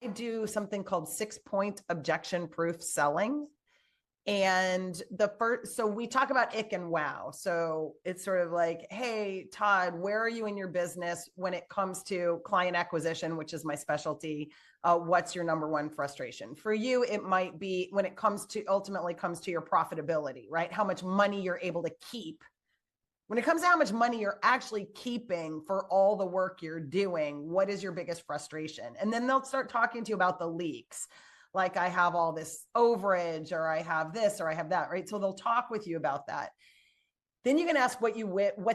do something called 6-point objection-proof selling. And so we talk about ick and wow. So it's sort of like, hey, Todd, where are you in your business when it comes to client acquisition, which is my specialty? What's your number one frustration? For you, it might be when it ultimately comes to your profitability, right? How much money you're able to keep. When it comes to how much money you're actually keeping for all the work you're doing, what is your biggest frustration? And then they'll start talking to you about the leaks. Like, I have all this overage, or I have this, or I have that, right? So they'll talk with you about that. Then you can ask what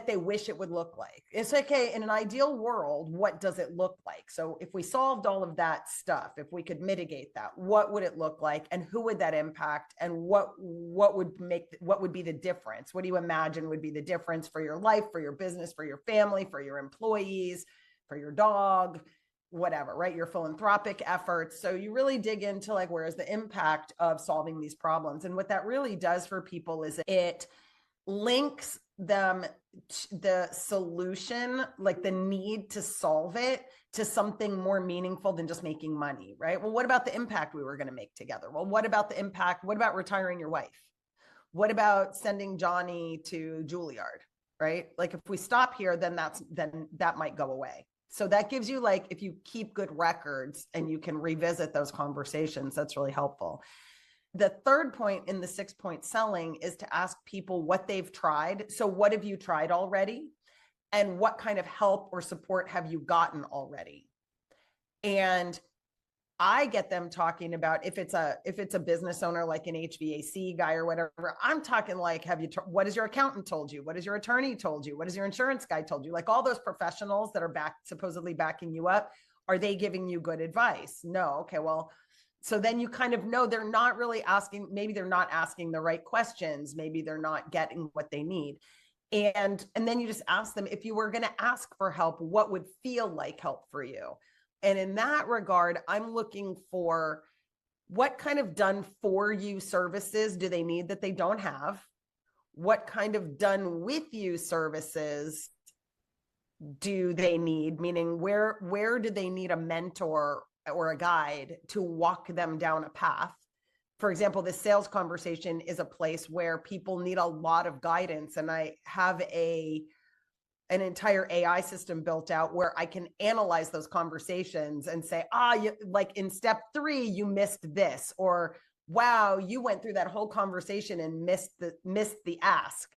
they wish it would look like. It's like, hey, in an ideal world, what does it look like? So if we solved all of that stuff, if we could mitigate that, what would it look like, and who would that impact, and what would be the difference? What do you imagine would be the difference for your life, for your business, for your family, for your employees, for your dog, whatever, right? Your philanthropic efforts. So you really dig into like, where is the impact of solving these problems? And what that really does for people is it links them the solution, like the need to solve it, to something more meaningful than just making money, right? Well, what about the impact we were going to make together? Well, what about the impact? What about retiring your wife? What about sending Johnny to Juilliard, right? Like, if we stop here, then that might go away. So that gives you, like, if you keep good records and you can revisit those conversations, that's really helpful. The third point in the 6-point selling is to ask people what they've tried. So what have you tried already? And what kind of help or support have you gotten already? And I get them talking about, if it's a business owner, like an HVAC guy or whatever, I'm talking like, what has your accountant told you? What has your attorney told you? What has your insurance guy told you? Like, all those professionals that are supposedly backing you up, are they giving you good advice? No. Okay, well, so then you kind of know they're not really asking, maybe they're not asking the right questions. Maybe they're not getting what they need. And then you just ask them, if you were going to ask for help, what would feel like help for you? And in that regard, I'm looking for, what kind of done for you services do they need that they don't have? What kind of done with you services do they need? Meaning, where do they need a mentor or a guide to walk them down a path? For example, this sales conversation is a place where people need a lot of guidance. And I have an entire AI system built out where I can analyze those conversations and say, like in step 3, you missed this, or wow, you went through that whole conversation and missed the ask.